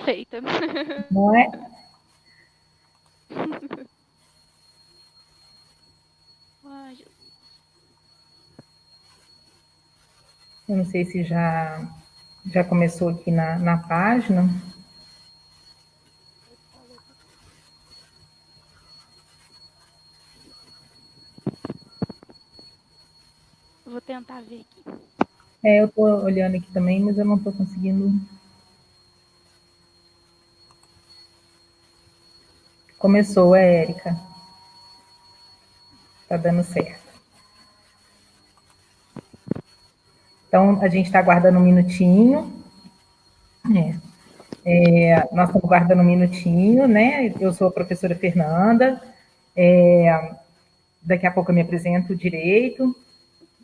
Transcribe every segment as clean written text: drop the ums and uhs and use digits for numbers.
perfeita. Não é? Ai, Eu não sei se já começou aqui na página. vou tentar ver aqui. Eu estou olhando aqui também, mas eu não estou conseguindo. Começou, Érica. Tá dando certo. Então, a gente está aguardando um minutinho. Nós estamos aguardando um minutinho, né? Eu sou a professora Fernanda. Daqui a pouco eu me apresento direito.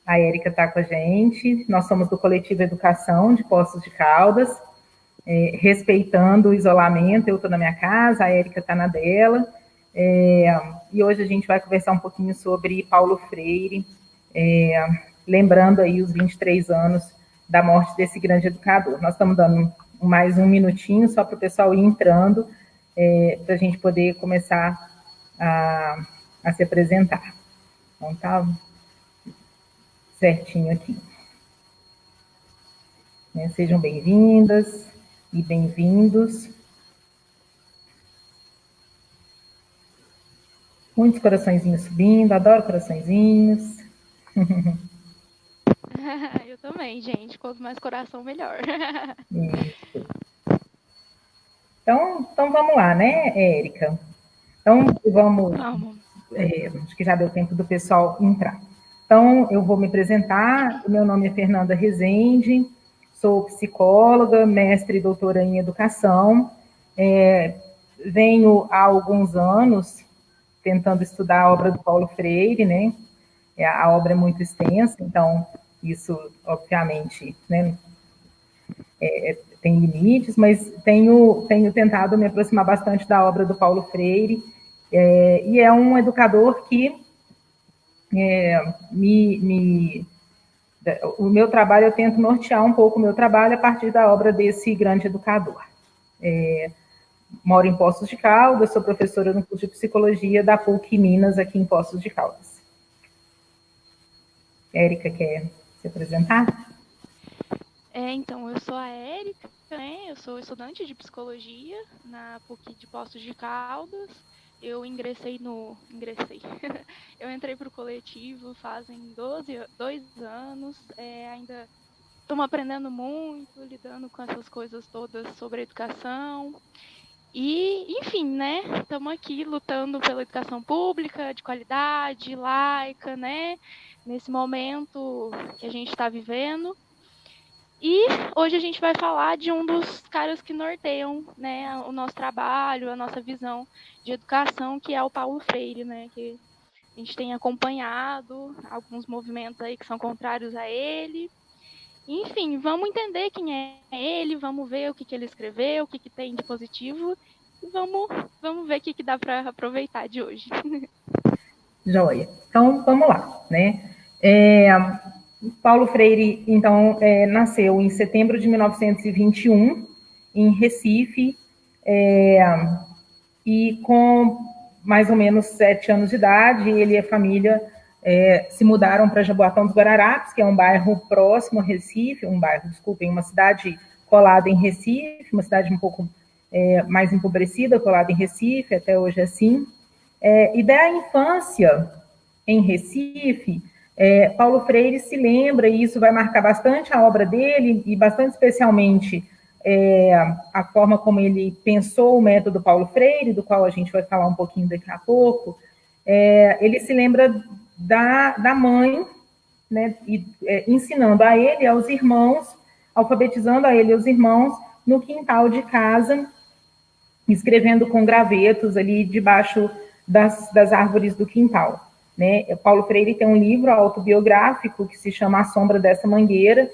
A Érica está com a gente. Nós somos do Coletivo Educação de Poços de Caldas, respeitando o isolamento. Eu estou na minha casa, a Érica está na dela. E hoje a gente vai conversar um pouquinho sobre Paulo Freire, lembrando aí os 23 anos da morte desse grande educador. Nós estamos dando mais um minutinho só para o pessoal ir entrando, para a gente poder começar a se apresentar. Então, tá certinho aqui. Sejam bem-vindas e bem-vindos. Muitos coraçõezinhos subindo, adoro coraçõezinhos. Eu também, gente. Quanto mais coração, melhor. Isso. Então vamos lá, né, Érica? Então vamos. Acho que já deu tempo do pessoal entrar. Então eu vou me apresentar. O meu nome é Fernanda Rezende, sou psicóloga, mestre e doutora em educação. Venho há alguns anos tentando estudar a obra do Paulo Freire, né? A obra é muito extensa, então isso, obviamente, né, tem limites, mas tenho tentado me aproximar bastante da obra do Paulo Freire, e é um educador que o meu trabalho, eu tento nortear um pouco o meu trabalho a partir da obra desse grande educador. Moro em Poços de Caldas, sou professora no curso de Psicologia da PUC Minas, aqui em Poços de Caldas. Érica quer se apresentar? Então, eu sou a Érica, né? Eu sou estudante de Psicologia na PUC de Poços de Caldas. Eu eu entrei para o coletivo fazem 2 anos, ainda estamos aprendendo muito, lidando com essas coisas todas sobre educação. E, enfim, né? Estamos aqui lutando pela educação pública, de qualidade, laica, né? Nesse momento que a gente está vivendo. E hoje a gente vai falar de um dos caras que norteiam, né, o nosso trabalho, a nossa visão de educação, que é o Paulo Freire, né? Que a gente tem acompanhado alguns movimentos aí que são contrários a ele. Enfim, vamos entender quem é ele, vamos ver o que ele escreveu, o que tem de positivo, e vamos ver o que dá para aproveitar de hoje. Joia. Então, vamos lá, né? Paulo Freire, então, nasceu em setembro de 1921, em Recife, e com mais ou menos 7 anos de idade, ele e a família se mudaram para Jaboatão dos Guararapes, que é um bairro próximo a Recife, uma cidade colada em Recife, uma cidade um pouco mais empobrecida, colada em Recife, até hoje é assim. E da infância em Recife, Paulo Freire se lembra, e isso vai marcar bastante a obra dele, e bastante especialmente a forma como ele pensou o método Paulo Freire, do qual a gente vai falar um pouquinho daqui a pouco. Ele se lembra da mãe, né, ensinando a ele e aos irmãos, alfabetizando a ele e aos irmãos, no quintal de casa, escrevendo com gravetos ali debaixo das árvores do quintal. Né? Paulo Freire tem um livro autobiográfico que se chama A Sombra dessa Mangueira,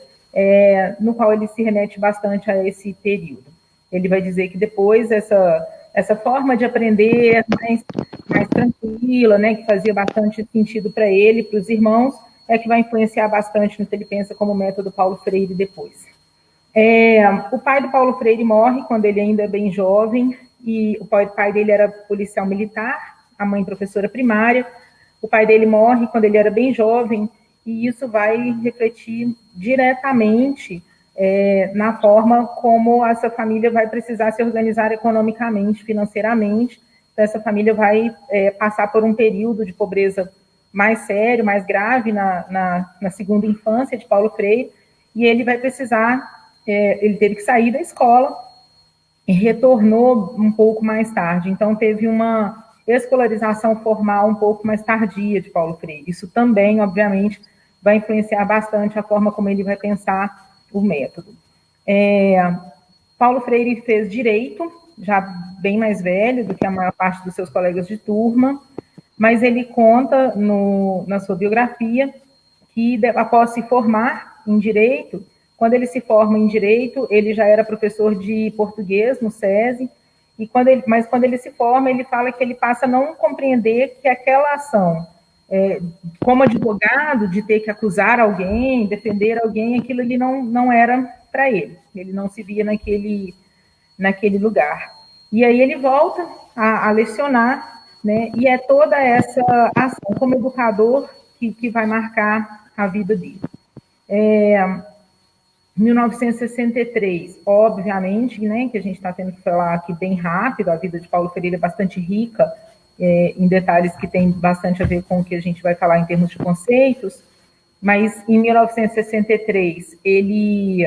no qual ele se remete bastante a esse período. Ele vai dizer que depois essa forma de aprender mais tranquila, né, que fazia bastante sentido para ele, para os irmãos, é que vai influenciar bastante no que ele pensa como método Paulo Freire depois. O pai do Paulo Freire morre quando ele ainda é bem jovem, e o pai dele era policial militar, a mãe professora primária. O pai dele morre quando ele era bem jovem, e isso vai refletir diretamente na forma como essa família vai precisar se organizar economicamente, financeiramente. Então, essa família vai passar por um período de pobreza mais sério, mais grave na segunda infância de Paulo Freire, e ele vai precisar, ele teve que sair da escola e retornou um pouco mais tarde. Então, teve uma escolarização formal um pouco mais tardia de Paulo Freire. Isso também, obviamente, vai influenciar bastante a forma como ele vai pensar o método. Paulo Freire fez direito, já bem mais velho do que a maior parte dos seus colegas de turma, mas ele conta na sua biografia que, após se formar em direito, quando ele se forma em direito, ele já era professor de português no SESI, mas quando ele se forma, ele fala que ele passa a não compreender que aquela ação, como advogado, de ter que acusar alguém, defender alguém, aquilo ele não era para ele. Ele não se via naquele lugar. E aí ele volta a lecionar, né? E é toda essa ação como educador que vai marcar a vida dele. 1963, obviamente, né, que a gente está tendo que falar aqui bem rápido, a vida de Paulo Freire é bastante rica em detalhes que tem bastante a ver com o que a gente vai falar em termos de conceitos, mas em 1963 ele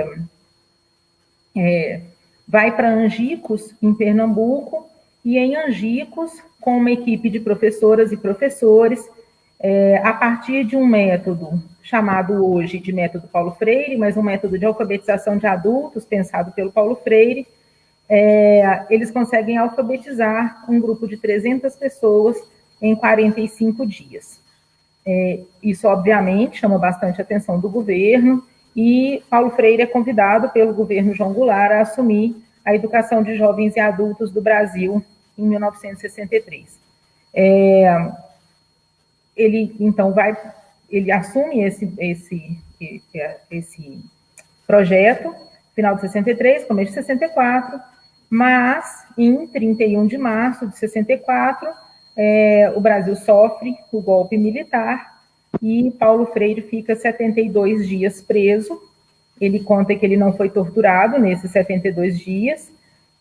vai para Angicos, em Pernambuco, e em Angicos, com uma equipe de professoras e professores, a partir de um método chamado hoje de método Paulo Freire, mas um método de alfabetização de adultos pensado pelo Paulo Freire, eles conseguem alfabetizar um grupo de 300 pessoas em 45 dias. Isso, obviamente, chama bastante a atenção do governo, e Paulo Freire é convidado pelo governo João Goulart a assumir a educação de jovens e adultos do Brasil em 1963. Ele, então, ele assume esse projeto, final de 63, começo de 64, mas em 31 de março de 64, o Brasil sofre o golpe militar e Paulo Freire fica 72 dias preso. Ele conta que ele não foi torturado nesses 72 dias,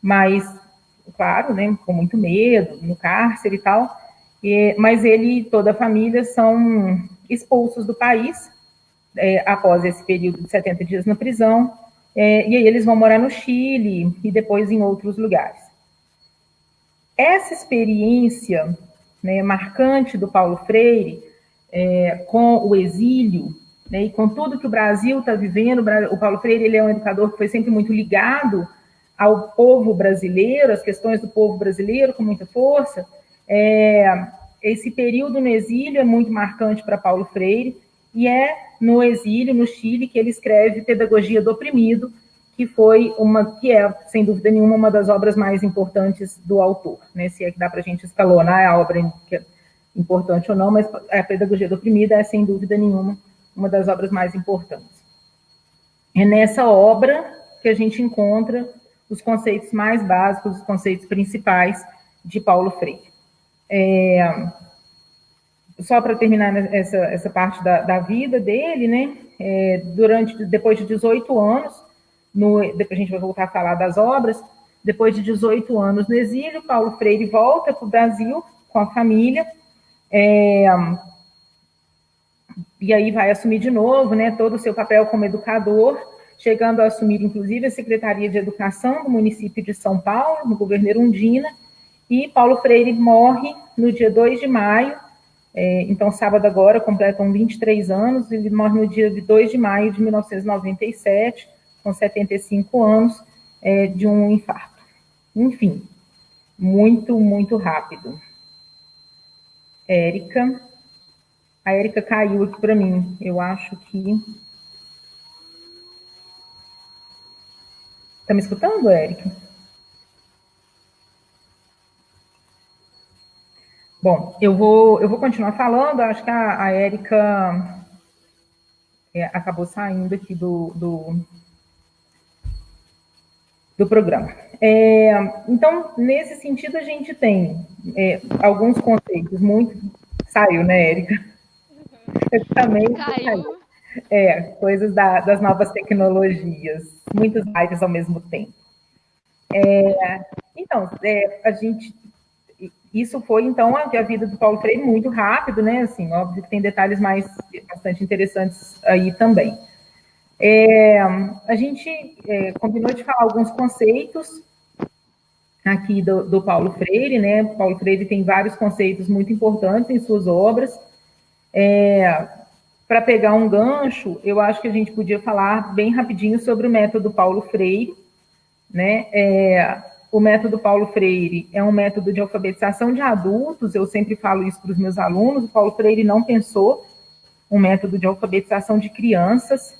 mas, claro, né, com muito medo, no cárcere e tal, mas ele e toda a família são expulsos do país após esse período de 70 dias na prisão, e aí eles vão morar no Chile e depois em outros lugares. Essa experiência, né, marcante do Paulo Freire com o exílio, né, e com tudo que o Brasil está vivendo, o Paulo Freire ele é um educador que foi sempre muito ligado ao povo brasileiro, às questões do povo brasileiro com muita força. Esse período no exílio é muito marcante para Paulo Freire, e é no exílio, no Chile, que ele escreve Pedagogia do Oprimido, que é, sem dúvida nenhuma, uma das obras mais importantes do autor, né? Se é que dá para a gente escalonar a obra que é importante ou não, mas a Pedagogia do Oprimido é, sem dúvida nenhuma, uma das obras mais importantes. É nessa obra que a gente encontra os conceitos mais básicos, os conceitos principais de Paulo Freire. Só para terminar essa parte da vida dele, né? Depois de 18 anos, depois a gente vai voltar a falar das obras, depois de 18 anos no exílio, Paulo Freire volta para o Brasil com a família, e aí vai assumir de novo, né, todo o seu papel como educador, chegando a assumir, inclusive, a Secretaria de Educação do município de São Paulo, no governo Erundina, e Paulo Freire morre no dia 2 de maio, então, sábado agora, completam 23 anos, ele morre no dia 2 de maio de 1997, com 75 anos, de um infarto. Enfim, muito, muito rápido. Érica. A Érica caiu aqui para mim. Eu acho que... Está me escutando, Érica? Bom, eu vou continuar falando. Acho que a Érica acabou saindo aqui do do programa. Então, nesse sentido, a gente tem alguns conceitos muito... Saiu, né, Érica? Também Caiu. coisas das novas tecnologias, muitos lives ao mesmo tempo. Então, a gente... Isso foi, então, a vida do Paulo Freire muito rápido, né? Assim, óbvio que tem detalhes bastante interessantes aí também. A gente combinou de falar alguns conceitos aqui do Paulo Freire, né? Paulo Freire tem vários conceitos muito importantes em suas obras. Para pegar um gancho, eu acho que a gente podia falar bem rapidinho sobre o método Paulo Freire, né? O método Paulo Freire é um método de alfabetização de adultos, eu sempre falo isso para os meus alunos, o Paulo Freire não pensou um método de alfabetização de crianças,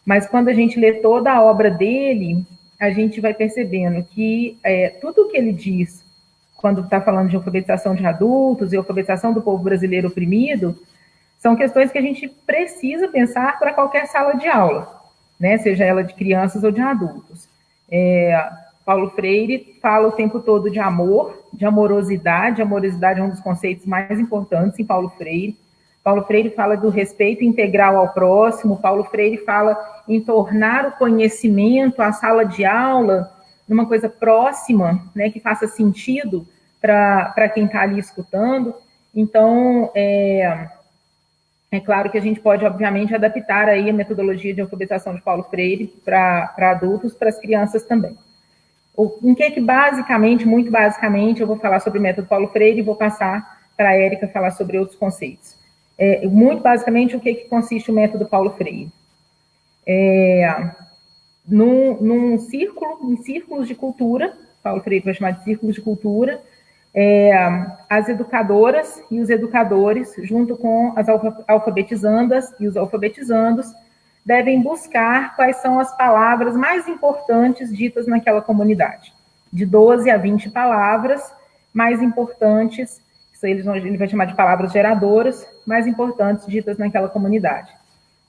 mas quando a gente lê toda a obra dele, a gente vai percebendo que tudo o que ele diz, quando está falando de alfabetização de adultos e alfabetização do povo brasileiro oprimido, são questões que a gente precisa pensar para qualquer sala de aula, né? Seja ela de crianças ou de adultos. Paulo Freire fala o tempo todo de amor, de amorosidade. Amorosidade é um dos conceitos mais importantes em Paulo Freire. Paulo Freire fala do respeito integral ao próximo. Paulo Freire fala em tornar o conhecimento, a sala de aula, uma coisa próxima, né, que faça sentido para quem está ali escutando. Então, é claro que a gente pode, obviamente, adaptar aí a metodologia de alfabetização de Paulo Freire para adultos, para as crianças também. Em que basicamente, muito basicamente, eu vou falar sobre o método Paulo Freire e vou passar para a Érica falar sobre outros conceitos. Muito basicamente, o que consiste o método Paulo Freire? Num círculo, em círculos de cultura, Paulo Freire vai chamar de círculos de cultura, as educadoras e os educadores, junto com as alfabetizandas e os alfabetizandos, devem buscar quais são as palavras mais importantes ditas naquela comunidade. De 12 a 20 palavras mais importantes, isso ele vai chamar de palavras geradoras, mais importantes ditas naquela comunidade.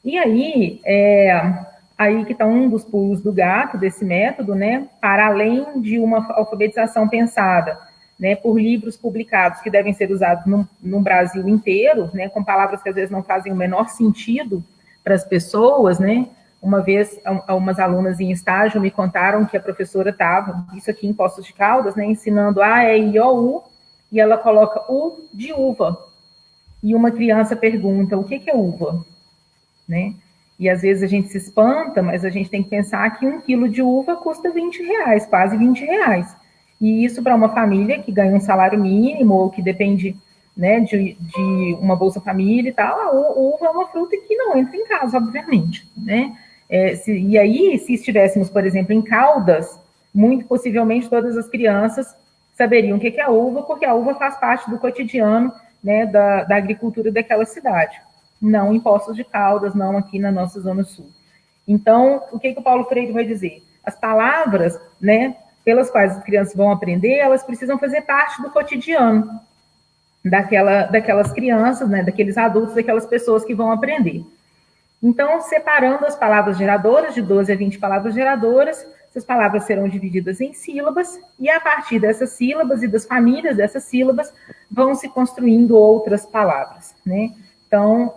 E aí, aí que está um dos pulos do gato desse método, né? Para além de uma alfabetização pensada, né, por livros publicados que devem ser usados no Brasil inteiro, né, com palavras que às vezes não fazem o menor sentido para as pessoas, né? Uma vez, umas alunas em estágio me contaram que a professora estava, isso aqui em Poços de Caldas, né, ensinando A, E, I, O, U, e ela coloca U de uva. E uma criança pergunta, o que é uva? Né? E às vezes a gente se espanta, mas a gente tem que pensar que 1 quilo de uva custa R$20, quase R$20. E isso para uma família que ganha um salário mínimo ou que depende, né, de uma Bolsa Família e tal, a uva é uma fruta que não entra em casa, obviamente, né? E aí, se estivéssemos, por exemplo, em Caldas, muito possivelmente todas as crianças saberiam o que é a uva, porque a uva faz parte do cotidiano, né, da agricultura daquela cidade. Não em Poços de Caldas, não aqui na nossa Zona Sul. Então, o que o Paulo Freire vai dizer? As palavras, né, pelas quais as crianças vão aprender, elas precisam fazer parte do cotidiano daquelas crianças, né, daqueles adultos, daquelas pessoas que vão aprender. Então, separando as palavras geradoras, de 12 a 20 palavras geradoras, essas palavras serão divididas em sílabas, e a partir dessas sílabas e das famílias dessas sílabas, vão se construindo outras palavras, né? Então,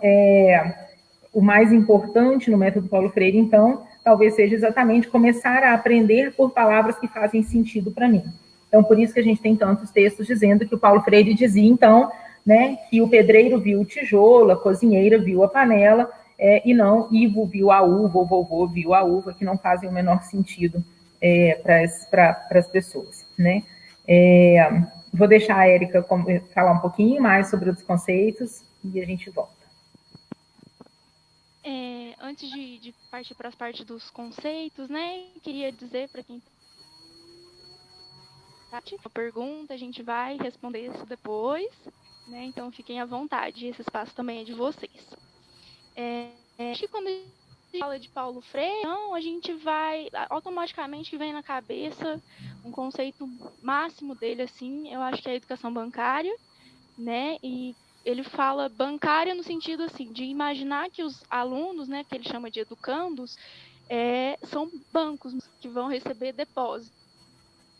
o mais importante no método Paulo Freire, então, talvez seja exatamente começar a aprender por palavras que fazem sentido para mim. Então, por isso que a gente tem tantos textos dizendo que o Paulo Freire dizia, então, né, que o pedreiro viu o tijolo, a cozinheira viu a panela, e não Ivo viu a uva, ou vovô viu a uva, que não fazem o menor sentido para as pessoas, né? Vou deixar a Érica falar um pouquinho mais sobre os conceitos e a gente volta. Antes de partir para as partes dos conceitos, né, queria dizer para quem tá uma pergunta, a gente vai responder isso depois, né, então fiquem à vontade, esse espaço também é de vocês. Acho que quando a gente fala de Paulo Freire, então, a gente vai, automaticamente que vem na cabeça um conceito máximo dele, assim, eu acho que é a educação bancária, né, e ele fala bancária no sentido, assim, de imaginar que os alunos, né, que ele chama de educandos, são bancos que vão receber depósitos.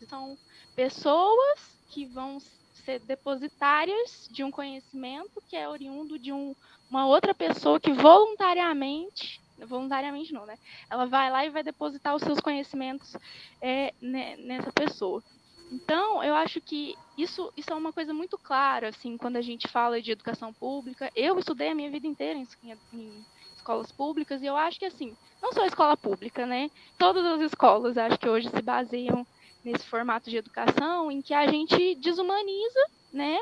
São pessoas que vão ser depositárias de um conhecimento que é oriundo de uma outra pessoa que voluntariamente não, né? Ela vai lá e vai depositar os seus conhecimentos nessa pessoa. Então, eu acho que isso é uma coisa muito clara, assim, quando a gente fala de educação pública. Eu estudei a minha vida inteira em escolas públicas, e eu acho que, assim, não só a escola pública, né? Todas as escolas, acho que hoje se baseiam nesse formato de educação em que a gente desumaniza, né,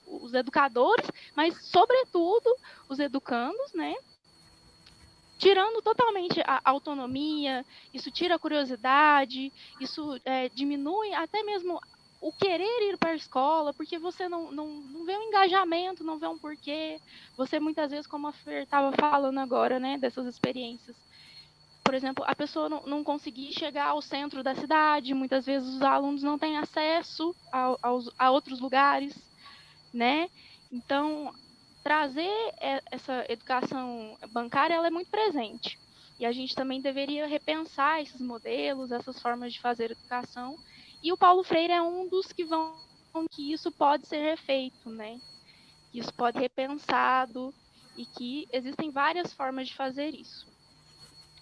os educadores, mas, sobretudo, os educandos, né? Tirando totalmente a autonomia, isso tira a curiosidade, isso diminui até mesmo o querer ir para a escola, porque você não vê um engajamento, não vê um porquê. Você, muitas vezes, como a Fer estava falando agora, né, dessas experiências, por exemplo, a pessoa não conseguir chegar ao centro da cidade, muitas vezes os alunos não têm acesso a outros lugares, né? Então, trazer essa educação bancária, ela é muito presente. E a gente também deveria repensar esses modelos, essas formas de fazer educação. E o Paulo Freire é um dos que isso pode ser refeito, né? Que isso pode ser repensado e que existem várias formas de fazer isso.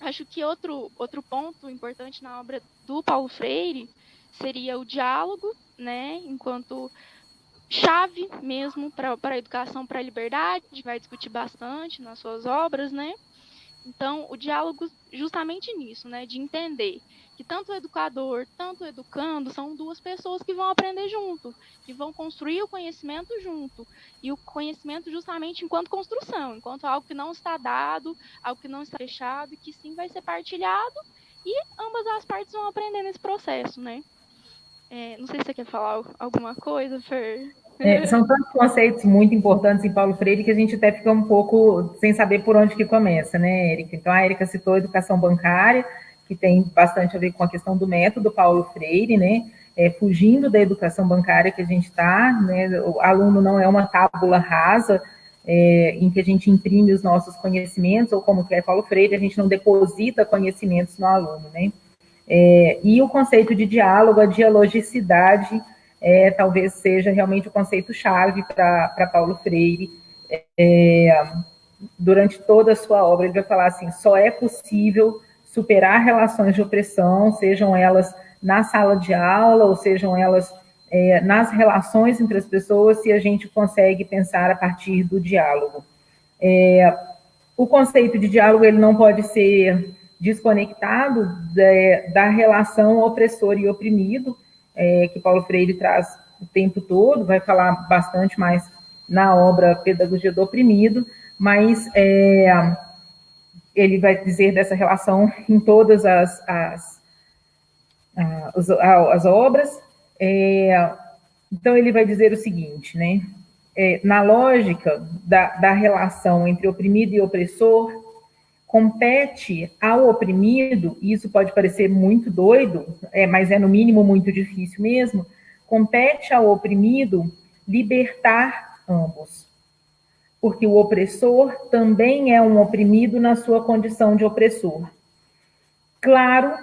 Acho que outro ponto importante na obra do Paulo Freire seria o diálogo, né? Enquanto chave mesmo para a educação para a liberdade, vai discutir bastante nas suas obras, né? Então, o diálogo justamente nisso, né? De entender que tanto o educador, tanto o educando são duas pessoas que vão aprender junto, que vão construir o conhecimento junto. E o conhecimento justamente enquanto construção, enquanto algo que não está dado, algo que não está fechado, e que sim vai ser partilhado, e ambas as partes vão aprender nesse processo, né? Não sei se você quer falar alguma coisa, Fer. São tantos conceitos muito importantes em Paulo Freire que a gente até fica um pouco sem saber por onde que começa, né, Érica? Então, a Érica citou a educação bancária, que tem bastante a ver com a questão do método Paulo Freire, né? Fugindo da educação bancária que a gente está, né? O aluno não é uma tábula rasa em que a gente imprime os nossos conhecimentos, ou como quer Paulo Freire, a gente não deposita conhecimentos no aluno, né? E o conceito de diálogo, a dialogicidade, talvez seja realmente o conceito-chave para Paulo Freire. Durante toda a sua obra, ele vai falar assim: só é possível superar relações de opressão, sejam elas na sala de aula, ou sejam elas nas relações entre as pessoas, se a gente consegue pensar a partir do diálogo. O conceito de diálogo ele não pode ser desconectado da relação opressor e oprimido, que Paulo Freire traz o tempo todo, vai falar bastante mais na obra Pedagogia do Oprimido, mas ele vai dizer dessa relação em todas as obras. Então, ele vai dizer o seguinte, né? Na lógica da relação entre oprimido e opressor, compete ao oprimido, e isso pode parecer muito doido, mas é no mínimo muito difícil mesmo, compete ao oprimido libertar ambos. Porque o opressor também é um oprimido na sua condição de opressor. Claro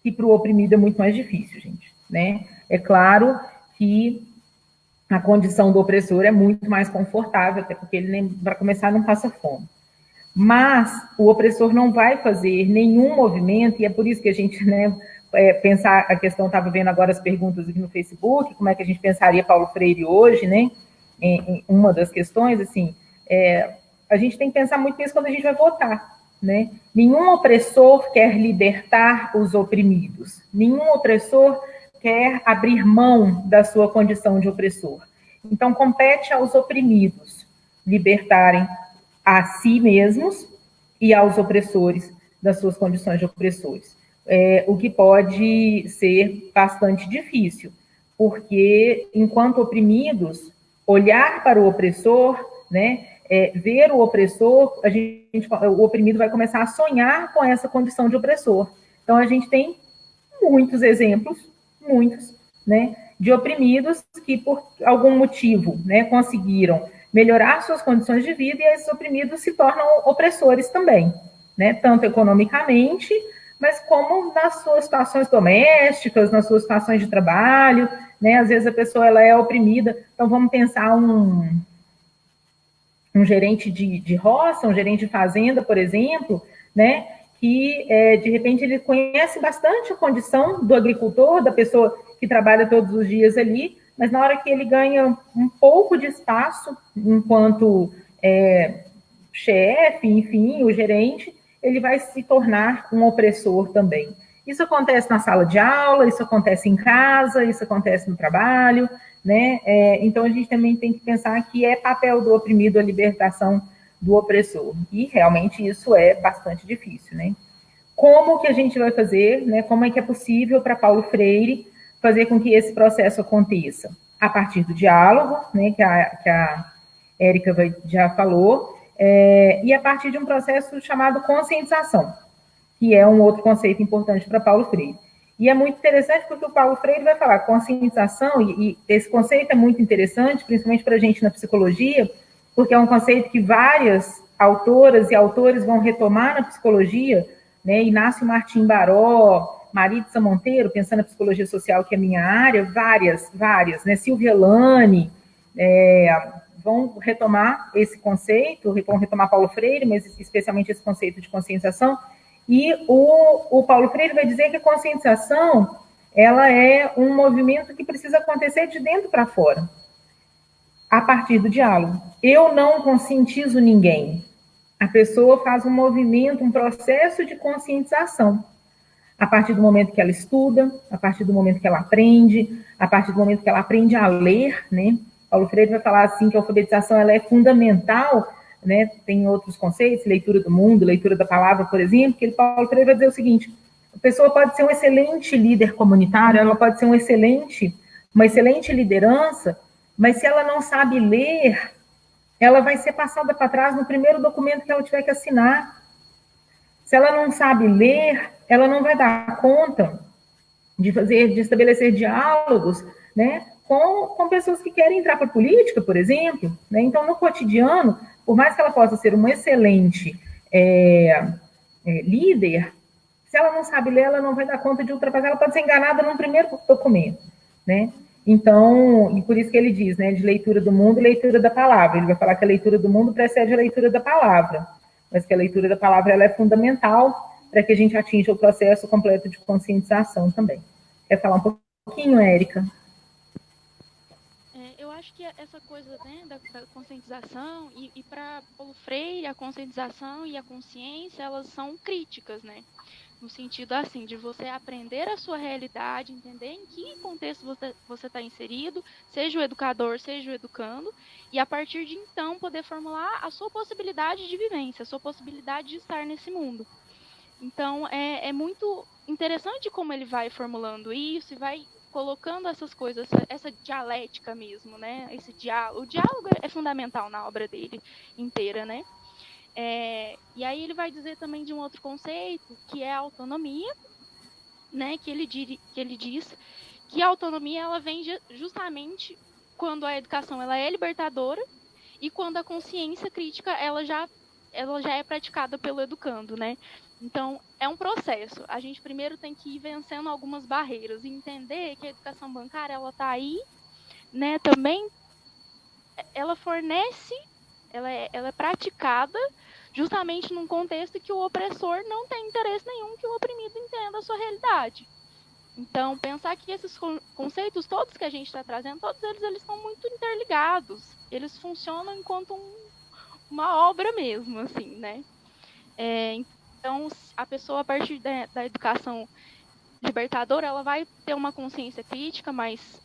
que para o oprimido é muito mais difícil, gente, né? É claro que a condição do opressor é muito mais confortável, até porque ele, para começar, não passa fome. Mas o opressor não vai fazer nenhum movimento, e é por isso que a gente, né, pensar, a questão, estava vendo agora as perguntas aqui no Facebook, como é que a gente pensaria Paulo Freire hoje, né, em uma das questões, assim, a gente tem que pensar muito nisso quando a gente vai votar, né, nenhum opressor quer libertar os oprimidos, nenhum opressor quer abrir mão da sua condição de opressor. Então, compete aos oprimidos libertarem a si mesmos e aos opressores das suas condições de opressores. O que pode ser bastante difícil, porque, enquanto oprimidos, olhar para o opressor, né, ver o opressor, o oprimido vai começar a sonhar com essa condição de opressor. Então, a gente tem muitos exemplos, né, de oprimidos que, por algum motivo, né, conseguiram melhorar suas condições de vida, e esses oprimidos se tornam opressores também, né? Tanto economicamente, mas como nas suas situações domésticas, nas suas situações de trabalho, né? Às vezes a pessoa ela é oprimida, então vamos pensar um gerente de roça, um gerente de fazenda, por exemplo, né? Que de repente ele conhece bastante a condição do agricultor, da pessoa que trabalha todos os dias ali, mas na hora que ele ganha um pouco de espaço enquanto chefe, enfim, o gerente, ele vai se tornar um opressor também. Isso acontece na sala de aula, isso acontece em casa, isso acontece no trabalho, né? Então a gente também tem que pensar que é papel do oprimido a libertação do opressor. E realmente isso é bastante difícil, né? Como que a gente vai fazer, né? Como é que é possível para Paulo Freire fazer com que esse processo aconteça? A partir do diálogo, né? Que a Érica já falou, e a partir de um processo chamado conscientização, que é um outro conceito importante para Paulo Freire. E é muito interessante porque o Paulo Freire vai falar conscientização, e esse conceito é muito interessante, principalmente para a gente na psicologia, porque é um conceito que várias autoras e autores vão retomar na psicologia, né? Inácio Martim Baró, Maritza Monteiro, pensando na psicologia social, que é a minha área, várias, né? Silvia Lane, vão retomar esse conceito, vão retomar Paulo Freire, mas especialmente esse conceito de conscientização, e o Paulo Freire vai dizer que a conscientização ela é um movimento que precisa acontecer de dentro para fora, a partir do diálogo. Eu não conscientizo ninguém. A pessoa faz um movimento, um processo de conscientização. A partir do momento que ela estuda, a partir do momento que ela aprende, a partir do momento que ela aprende a ler, né? Paulo Freire vai falar assim que a alfabetização ela é fundamental, né? Tem outros conceitos, leitura do mundo, leitura da palavra, por exemplo, que Paulo Freire vai dizer o seguinte: a pessoa pode ser um excelente líder comunitário, ela pode ser uma excelente liderança, mas se ela não sabe ler, ela vai ser passada para trás no primeiro documento que ela tiver que assinar. Se ela não sabe ler, ela não vai dar conta de estabelecer diálogos, né, com pessoas que querem entrar para a política, por exemplo, né? Então, no cotidiano, por mais que ela possa ser uma excelente líder, se ela não sabe ler, ela não vai dar conta de ultrapassar, ela pode ser enganada no primeiro documento, né? Então, e por isso que ele diz, né, de leitura do mundo e leitura da palavra. Ele vai falar que a leitura do mundo precede a leitura da palavra, mas que a leitura da palavra ela é fundamental para que a gente atinja o processo completo de conscientização também. Quer falar um pouquinho, Érica? Eu acho que essa coisa, né, da conscientização, e para Paulo Freire, a conscientização e a consciência, elas são críticas, né? No sentido assim, de você aprender a sua realidade, entender em que contexto você está inserido, seja o educador, seja o educando, e a partir de então poder formular a sua possibilidade de vivência, a sua possibilidade de estar nesse mundo. Então, é muito interessante como ele vai formulando isso e vai colocando essas coisas, essa dialética mesmo, né? Esse diálogo. O diálogo é fundamental na obra dele inteira, né? E aí ele vai dizer também de um outro conceito, que é a autonomia, né? Que ele diz que a autonomia ela vem justamente quando a educação ela é libertadora e quando a consciência crítica ela já é praticada pelo educando, né? Então, é um processo. A gente primeiro tem que ir vencendo algumas barreiras e entender que a educação bancária ela está aí, né? Também ela fornece, ela é praticada justamente num contexto que o opressor não tem interesse nenhum que o oprimido entenda a sua realidade. Então, pensar que esses conceitos todos que a gente está trazendo, todos eles estão muito interligados. Eles funcionam enquanto uma obra mesmo, assim, né? Então, a pessoa, a partir da educação libertadora, ela vai ter uma consciência crítica mais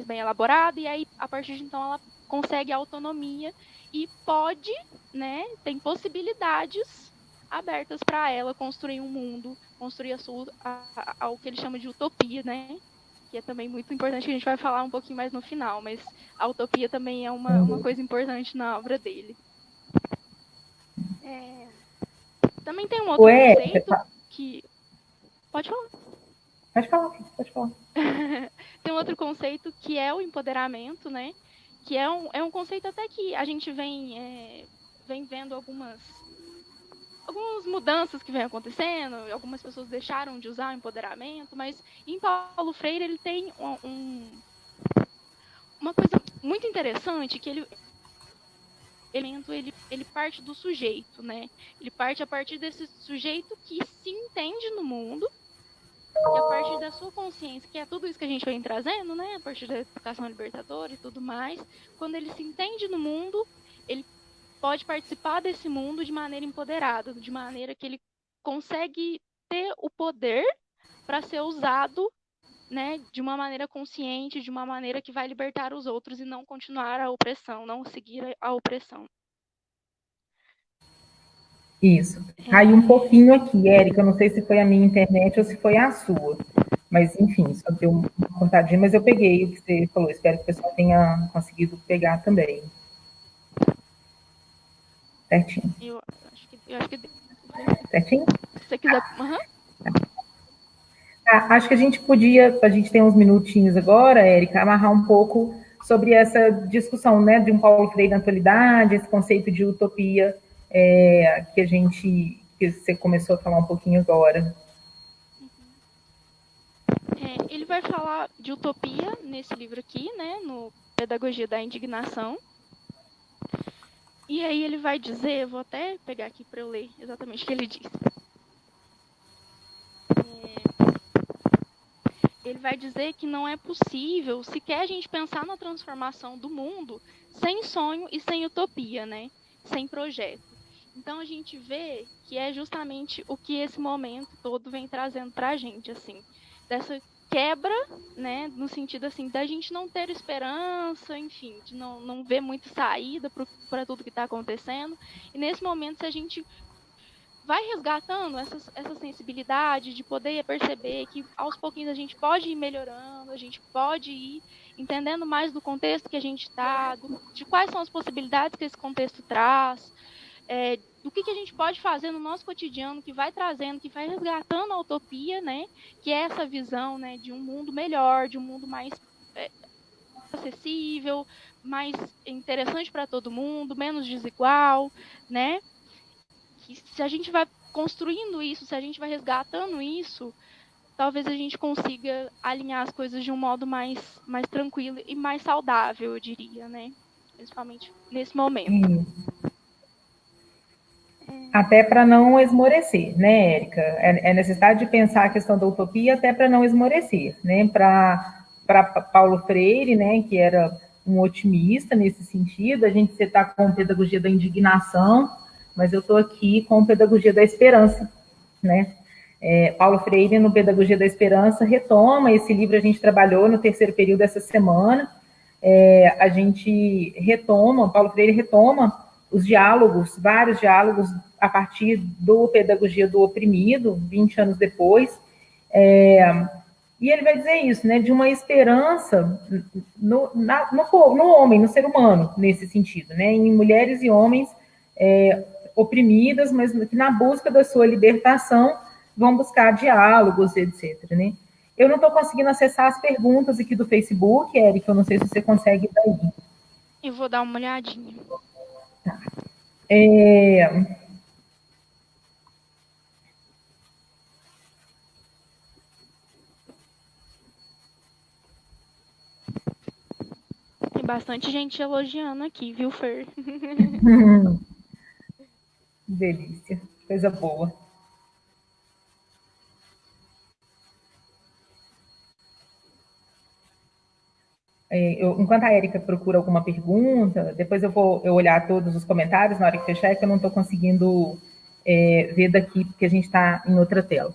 bem elaborada, e aí, a partir de então, ela consegue autonomia e pode, né, tem possibilidades abertas para ela construir um mundo, construir o que ele chama de utopia, né? Que é também muito importante, que a gente vai falar um pouquinho mais no final, mas a utopia também é uma coisa importante na obra dele. Também tem um outro conceito que... Pode falar. Pode falar. Tem um outro conceito que é o empoderamento, né? Que é um conceito até que a gente vem vendo algumas mudanças que vem acontecendo, algumas pessoas deixaram de usar o empoderamento, mas em Paulo Freire ele tem uma coisa muito interessante, que ele parte do sujeito, né? Ele parte a partir desse sujeito que se entende no mundo, e a partir da sua consciência, que é tudo isso que a gente vem trazendo, né? A partir da educação libertadora e tudo mais, quando ele se entende no mundo, ele pode participar desse mundo de maneira empoderada, de maneira que ele consegue ter o poder para ser usado, né, de uma maneira consciente, de uma maneira que vai libertar os outros e não continuar a opressão, não seguir a opressão. Isso. Caiu um pouquinho aqui, Érica. Eu não sei se foi a minha internet ou se foi a sua. Mas, enfim, só deu uma cortadinha, mas eu peguei o que você falou. Espero que o pessoal tenha conseguido pegar também. Certinho. Eu acho que Certinho? se você quiser. Acho que a gente podia, a gente tem uns minutinhos agora, Érica, amarrar um pouco sobre essa discussão, né, de um Paulo Freire na atualidade, esse conceito de utopia que você começou a falar um pouquinho agora. Ele vai falar de utopia nesse livro aqui, né, no Pedagogia da Indignação. E aí ele vai dizer, vou até pegar aqui para eu ler exatamente o que ele diz. Ele vai dizer que não é possível sequer a gente pensar na transformação do mundo sem sonho e sem utopia, né? Sem projeto. Então a gente vê que é justamente o que esse momento todo vem trazendo para a gente, assim, dessa quebra, né, no sentido assim, da gente não ter esperança, enfim, de não ver muita saída para tudo que está acontecendo. E nesse momento, se a gente vai resgatando essa sensibilidade de poder perceber que aos pouquinhos a gente pode ir melhorando, a gente pode ir entendendo mais do contexto que a gente está, de quais são as possibilidades que esse contexto traz, do que a gente pode fazer no nosso cotidiano que vai trazendo, que vai resgatando a utopia, né? Que é essa visão, né, de um mundo melhor, de um mundo mais acessível, mais interessante para todo mundo, menos desigual, né? Que se a gente vai construindo isso, se a gente vai resgatando isso, talvez a gente consiga alinhar as coisas de um modo mais tranquilo e mais saudável, eu diria, né? Principalmente nesse momento. Até para não esmorecer, né, Érica? É necessidade de pensar a questão da utopia até para não esmorecer, né? Para Paulo Freire, né, que era um otimista nesse sentido, a gente está com pedagogia da indignação, mas eu estou aqui com pedagogia da esperança, né? Paulo Freire, no Pedagogia da Esperança, retoma esse livro, a gente trabalhou no terceiro período essa semana, a gente retoma, Paulo Freire retoma os diálogos, vários diálogos a partir do Pedagogia do Oprimido, 20 anos depois, e ele vai dizer isso, né, de uma esperança no homem, no ser humano, nesse sentido, né, em mulheres e homens oprimidas, mas que na busca da sua libertação vão buscar diálogos, etc. Né? Eu não estou conseguindo acessar as perguntas aqui do Facebook, Érica, eu não sei se você consegue daí. Eu vou dar uma olhadinha. Tá. Tem bastante gente elogiando aqui, viu, Fer? Delícia, coisa boa. Enquanto a Érica procura alguma pergunta, depois eu vou olhar todos os comentários na hora que fechar, que eu não estou conseguindo ver daqui, porque a gente está em outra tela.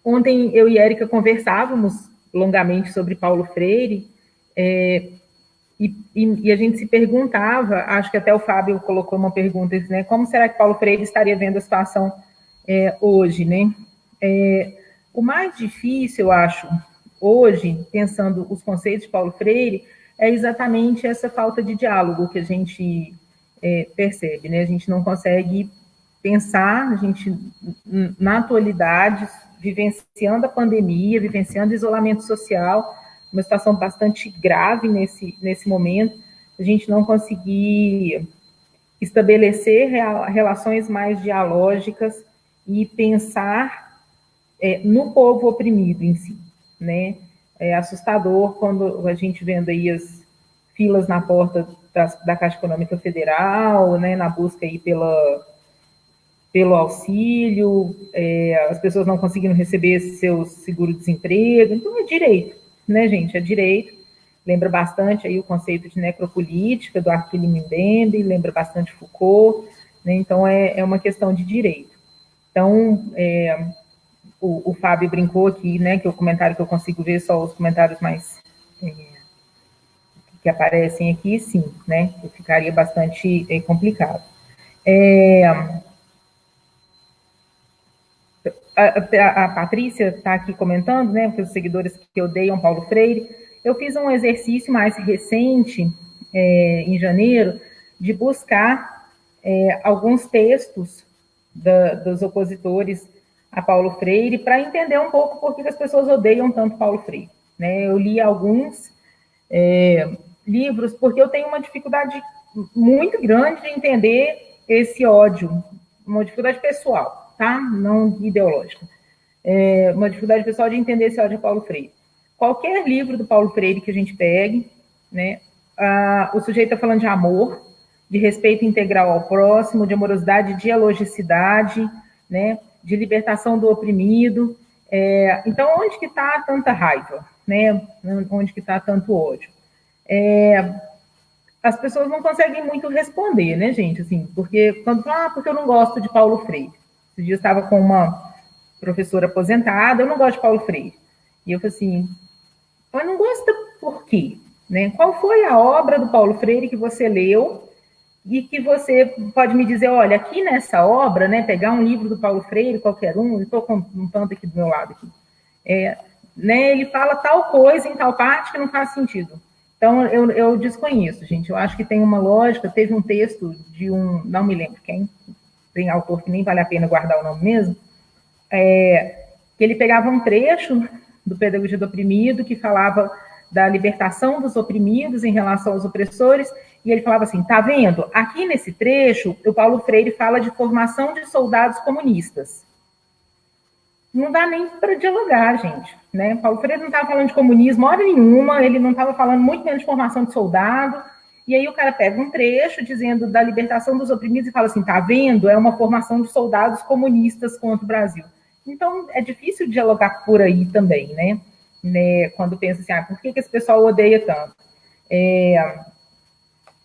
Ontem eu e Érica conversávamos longamente sobre Paulo Freire, e a gente se perguntava, acho que até o Fábio colocou uma pergunta, né, como será que Paulo Freire estaria vendo a situação hoje, né? O mais difícil, eu acho, hoje, pensando os conceitos de Paulo Freire, é exatamente essa falta de diálogo que a gente percebe, né? A gente não consegue pensar, a gente, na atualidade, vivenciando a pandemia, vivenciando o isolamento social, uma situação bastante grave nesse momento, a gente não conseguir estabelecer relações mais dialógicas e pensar no povo oprimido em si, né? É assustador quando a gente vendo aí as filas na porta da Caixa Econômica Federal, né, na busca aí pelo auxílio, as pessoas não conseguindo receber seu seguro-desemprego. Então, é direito, né, gente? É direito. Lembra bastante aí o conceito de necropolítica do Achille Mbembe, lembra bastante Foucault, né? Então, é uma questão de direito. Então, o Fábio brincou aqui, né, que o comentário que eu consigo ver só os comentários mais que aparecem aqui, sim, né, que ficaria bastante complicado. A Patrícia está aqui comentando, né, que os seguidores que odeiam Paulo Freire. Eu fiz um exercício mais recente, em janeiro, de buscar alguns textos dos opositores a Paulo Freire para entender um pouco por que as pessoas odeiam tanto Paulo Freire. Né? Eu li alguns livros porque eu tenho uma dificuldade muito grande de entender esse ódio, uma dificuldade pessoal, tá? Não ideológica. Uma dificuldade pessoal de entender esse ódio a Paulo Freire. Qualquer livro do Paulo Freire que a gente pegue, né, o sujeito está falando de amor, de respeito integral ao próximo, de amorosidade, de dialogicidade, né, de libertação do oprimido. Então, onde que está tanta raiva? Né? Onde que está tanto ódio? As pessoas não conseguem muito responder, né, gente? Assim, porque quando falam, porque eu não gosto de Paulo Freire. Esse dia eu estava com uma professora aposentada, eu não gosto de Paulo Freire. E eu falei assim, mas não gosta por quê? Né? Qual foi a obra do Paulo Freire que você leu e que você pode me dizer, olha, aqui nessa obra, né, pegar um livro do Paulo Freire, qualquer um, estou com um tanto aqui do meu lado aqui, né, ele fala tal coisa em tal parte que não faz sentido. Então, eu desconheço, gente. Eu acho que tem uma lógica. Teve um texto de não me lembro quem, tem autor que nem vale a pena guardar o nome mesmo, que ele pegava um trecho do Pedagogia do Oprimido, que falava da libertação dos oprimidos em relação aos opressores, e ele falava assim, tá vendo? Aqui nesse trecho, o Paulo Freire fala de formação de soldados comunistas. Não dá nem para dialogar, gente. Né? Paulo Freire não estava falando de comunismo hora nenhuma, ele não estava falando muito menos de formação de soldado, e aí o cara pega um trecho dizendo da libertação dos oprimidos e fala assim, tá vendo? É uma formação de soldados comunistas contra o Brasil. Então, é difícil dialogar por aí também, né? Quando pensa assim, por que esse pessoal odeia tanto?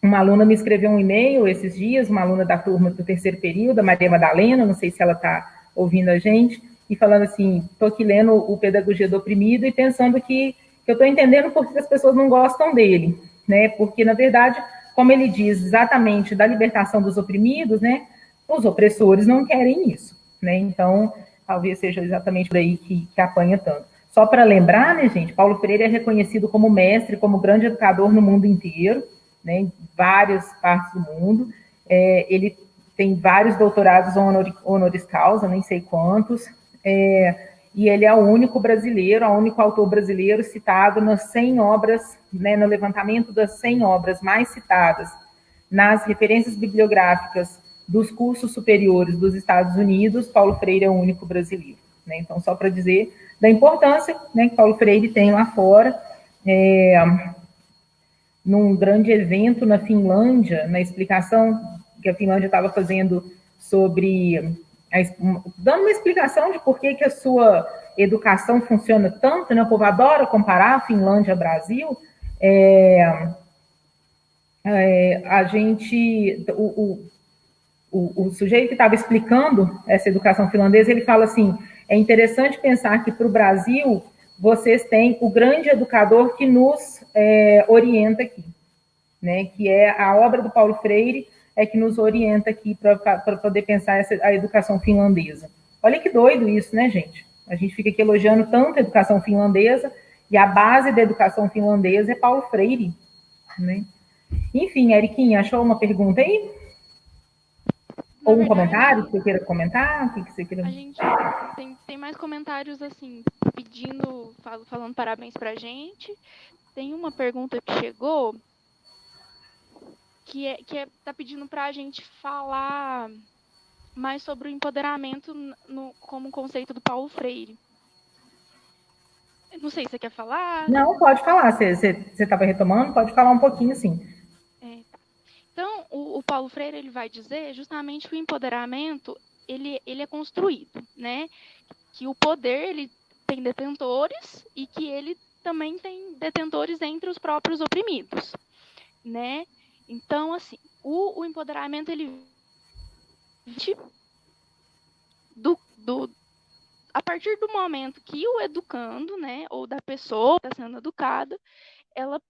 Uma aluna me escreveu um e-mail esses dias, uma aluna da turma do terceiro período, a Maria Madalena, não sei se ela está ouvindo a gente, e falando assim, estou aqui lendo o Pedagogia do Oprimido e pensando que eu estou entendendo por que as pessoas não gostam dele, né? Porque, na verdade, como ele diz exatamente da libertação dos oprimidos, né? Os opressores não querem isso, né? Então, talvez seja exatamente por aí que apanha tanto. Só para lembrar, né, gente, Paulo Freire é reconhecido como mestre, como grande educador no mundo inteiro, né, em várias partes do mundo. Ele tem vários doutorados honoris causa, nem sei quantos, e ele é o único brasileiro, o único autor brasileiro citado nas 100 obras, né, no levantamento das 100 obras mais citadas nas referências bibliográficas dos cursos superiores dos Estados Unidos. Paulo Freire é o único brasileiro. Né? Então, só para dizer da importância, né, que Paulo Freire tem lá fora, num grande evento na Finlândia, na explicação que a Finlândia estava fazendo sobre dando uma explicação de por que a sua educação funciona tanto, né? O povo adora comparar a Finlândia ao Brasil. A gente, o sujeito que estava explicando essa educação finlandesa, ele fala assim, é interessante pensar que para o Brasil, vocês têm o grande educador que nos orienta aqui, né? Que é a obra do Paulo Freire, que nos orienta aqui para poder pensar a educação finlandesa. Olha que doido isso, né, gente? A gente fica aqui elogiando tanto a educação finlandesa, e a base da educação finlandesa é Paulo Freire, né? Enfim, Eriquinha, achou uma pergunta aí? Ou um comentário que você queira comentar? O que você queira... A gente tem mais comentários, assim, pedindo, falando parabéns pra gente. Tem uma pergunta que chegou, tá pedindo para a gente falar mais sobre o empoderamento como conceito do Paulo Freire. Não sei se você quer falar. Não, pode falar. Você estava retomando, pode falar um pouquinho, sim. Tá. Então, o Paulo Freire ele vai dizer justamente que o empoderamento ele é construído, né? Que o poder ele tem detentores e que ele também tem detentores entre os próprios oprimidos, né? Então, assim, o empoderamento ele a partir do momento que o educando, né, ou da pessoa que está sendo educada, ela,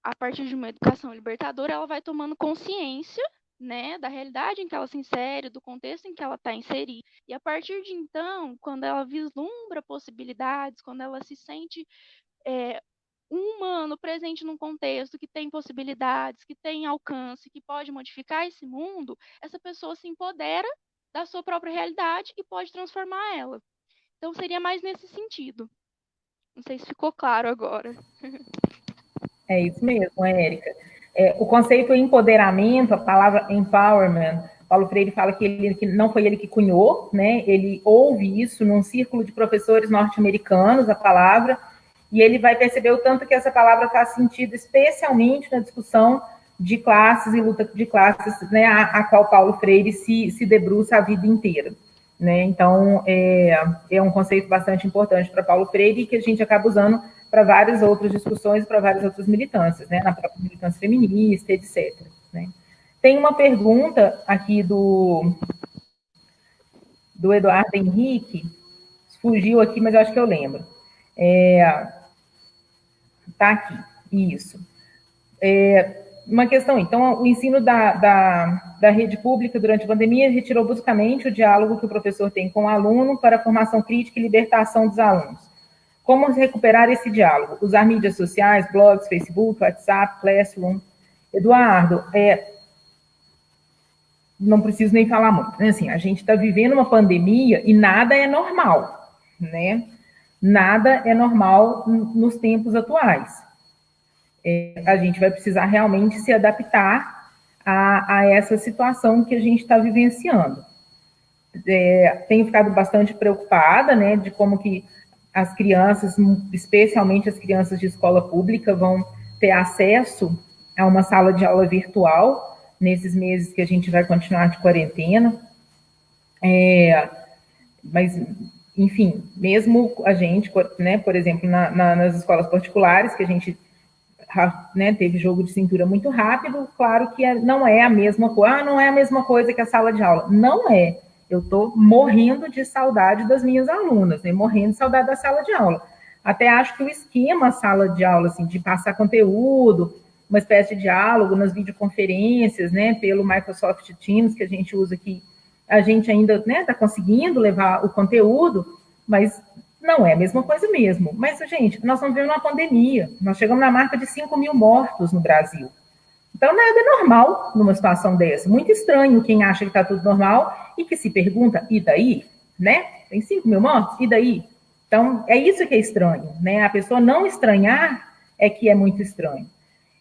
a partir de uma educação libertadora, ela vai tomando consciência, né, da realidade em que ela se insere, do contexto em que ela está inserida. E a partir de então, quando ela vislumbra possibilidades, quando ela se sente um humano presente num contexto que tem possibilidades, que tem alcance, que pode modificar esse mundo, essa pessoa se empodera da sua própria realidade e pode transformar ela. Então, seria mais nesse sentido. Não sei se ficou claro agora. É isso mesmo, Érica. O conceito empoderamento, a palavra empowerment, Paulo Freire fala que não foi ele que cunhou, né? Ele ouve isso num círculo de professores norte-americanos, a palavra, e ele vai perceber o tanto que essa palavra faz sentido, especialmente na discussão de classes e luta de classes, né, a qual Paulo Freire se debruça a vida inteira. Né? Então, é um conceito bastante importante para Paulo Freire e que a gente acaba usando para várias outras discussões, para várias outras militâncias, né? Na própria militância feminista, etc. Né? Tem uma pergunta aqui do Eduardo Henrique, fugiu aqui, mas eu acho que eu lembro. Tá aqui, isso. Uma questão, então, o ensino da rede pública durante a pandemia retirou bruscamente o diálogo que o professor tem com o aluno para a formação crítica e libertação dos alunos. Como recuperar esse diálogo? Usar mídias sociais, blogs, Facebook, WhatsApp, Classroom. Eduardo, não preciso nem falar muito. Né? Assim, a gente está vivendo uma pandemia e nada é normal, né? Nada é normal nos tempos atuais. A gente vai precisar realmente se adaptar a essa situação que a gente está vivenciando. Tenho ficado bastante preocupada, né, de como que as crianças, especialmente as crianças de escola pública, vão ter acesso a uma sala de aula virtual nesses meses que a gente vai continuar de quarentena. Mas, enfim, mesmo a gente, né, por exemplo, nas escolas particulares, que a gente, né, teve jogo de cintura muito rápido, claro que não é a mesma coisa, não é a mesma coisa que a sala de aula. Não é. Eu estou morrendo de saudade das minhas alunas, né, morrendo de saudade da sala de aula. Até acho que o esquema sala de aula, assim, de passar conteúdo, uma espécie de diálogo nas videoconferências, né, pelo Microsoft Teams, que a gente usa aqui, a gente ainda, né, está conseguindo levar o conteúdo, mas não é a mesma coisa mesmo. Mas, gente, nós estamos vivendo uma pandemia. Nós chegamos na marca de 5 mil mortos no Brasil. Então, nada é normal numa situação dessa. Muito estranho quem acha que está tudo normal e que se pergunta, e daí? Né? Tem 5 mil mortos, e daí? Então, é isso que é estranho. Né? A pessoa não estranhar é que é muito estranho.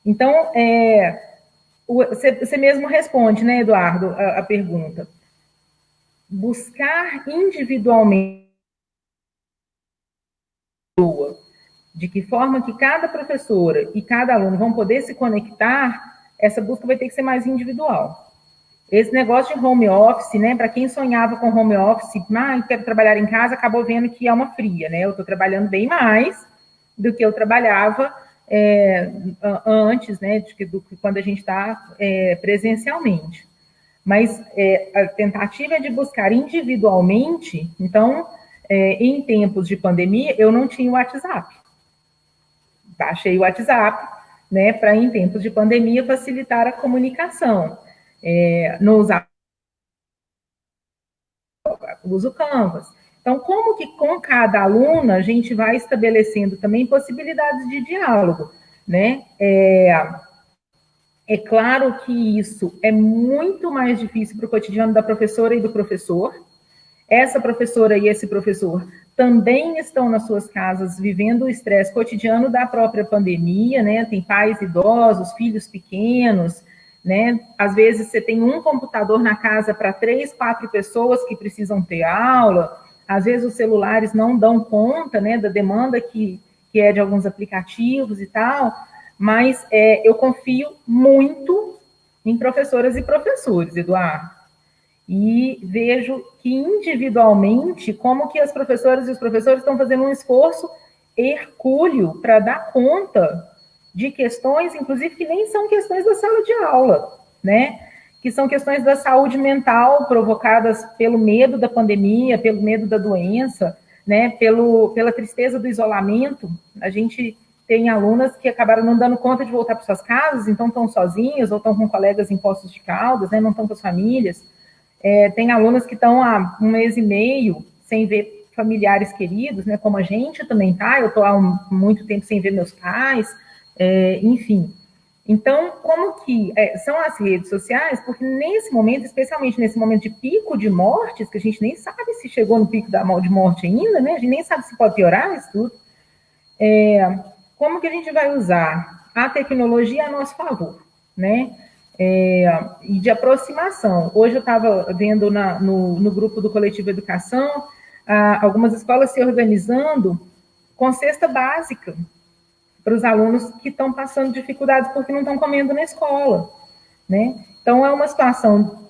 Então, você mesmo responde, né, Eduardo, a pergunta. Buscar individualmente de que forma que cada professora e cada aluno vão poder se conectar, essa busca vai ter que ser mais individual. Esse negócio de home office, né, para quem sonhava com home office, quero trabalhar em casa, acabou vendo que é uma fria, né, eu estou trabalhando bem mais do que eu trabalhava antes, né, do que quando a gente está presencialmente. Mas a tentativa é de buscar individualmente, então, em tempos de pandemia, eu não tinha o WhatsApp. Baixei o WhatsApp, né, para em tempos de pandemia facilitar a comunicação. Não usar, uso o Canvas. Então, como que com cada aluna a gente vai estabelecendo também possibilidades de diálogo, né? É claro que isso é muito mais difícil para o cotidiano da professora e do professor. Essa professora e esse professor também estão nas suas casas vivendo o estresse cotidiano da própria pandemia, né? Tem pais idosos, filhos pequenos, né? Às vezes você tem um computador na casa para 3, 4 pessoas que precisam ter aula, às vezes os celulares não dão conta, né, da demanda que é de alguns aplicativos e tal, mas eu confio muito em professoras e professores, Eduardo, e vejo que individualmente como que as professoras e os professores estão fazendo um esforço hercúleo para dar conta de questões, inclusive que nem são questões da sala de aula, né? Que são questões da saúde mental provocadas pelo medo da pandemia, pelo medo da doença, né? Pela tristeza do isolamento. A gente tem alunas que acabaram não dando conta de voltar para suas casas, então estão sozinhas ou estão com colegas em Poços de Caldas, né? Não estão com as famílias. Tem alunas que estão há 1 mês e meio sem ver familiares queridos, né? Como a gente também tá. Eu estou há muito tempo sem ver meus pais, enfim. Então, como que são as redes sociais? Porque nesse momento, especialmente nesse momento de pico de mortes, que a gente nem sabe se chegou no pico de morte ainda, né? A gente nem sabe se pode piorar isso tudo. Como que a gente vai usar a tecnologia a nosso favor, né? E de aproximação. Hoje eu estava vendo no grupo do Coletivo Educação algumas escolas se organizando com cesta básica para os alunos que estão passando dificuldades porque não estão comendo na escola, né? Então é uma situação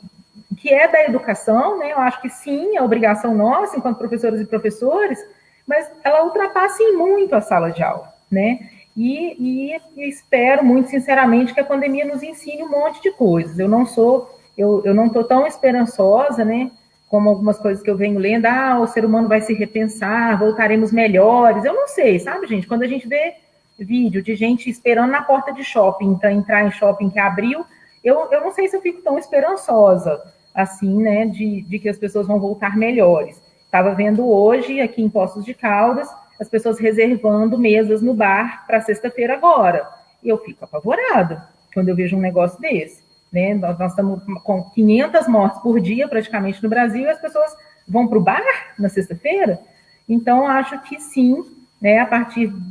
que é da educação, né? Eu acho que sim, é obrigação nossa, enquanto professoras e professores, mas ela ultrapassa em muito a sala de aula, né? E espero muito sinceramente que a pandemia nos ensine um monte de coisas. Eu não estou tão esperançosa, né? Como algumas coisas que eu venho lendo, o ser humano vai se repensar, voltaremos melhores. Eu não sei, sabe, gente? Quando a gente vê vídeo de gente esperando na porta de shopping para entrar em shopping que abriu, eu não sei se eu fico tão esperançosa assim, né, de que as pessoas vão voltar melhores. Estava vendo hoje, aqui em Poços de Caldas, as pessoas reservando mesas no bar para sexta-feira agora. E eu fico apavorada quando eu vejo um negócio desse. Né? Nós estamos com 500 mortes por dia, praticamente, no Brasil, e as pessoas vão para o bar na sexta-feira? Então, acho que sim, né,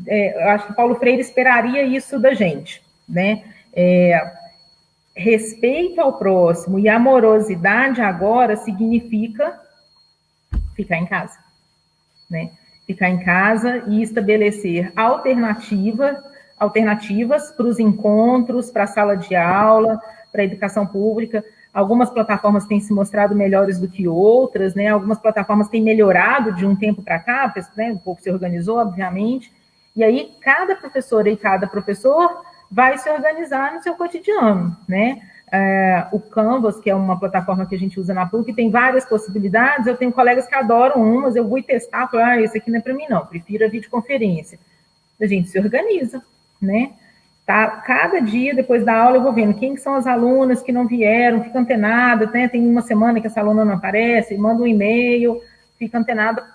eu acho que Paulo Freire esperaria isso da gente, né? Respeito ao próximo e amorosidade agora significa ficar em casa, né? Ficar em casa e estabelecer alternativas para os encontros, para a sala de aula, para a educação pública. Algumas plataformas têm se mostrado melhores do que outras, né? Algumas plataformas têm melhorado de um tempo para cá, né? O povo se organizou, obviamente. E aí, cada professora e cada professor vai se organizar no seu cotidiano, né? O Canvas, que é uma plataforma que a gente usa na PUC, tem várias possibilidades. Eu tenho colegas que adoram umas, eu vou testar, falo, esse aqui não é para mim não, prefiro a videoconferência. A gente se organiza, né? Tá? Cada dia, depois da aula, eu vou vendo quem são as alunas que não vieram, fica antenada, né? Tem uma semana que essa aluna não aparece, manda um e-mail, fica antenada,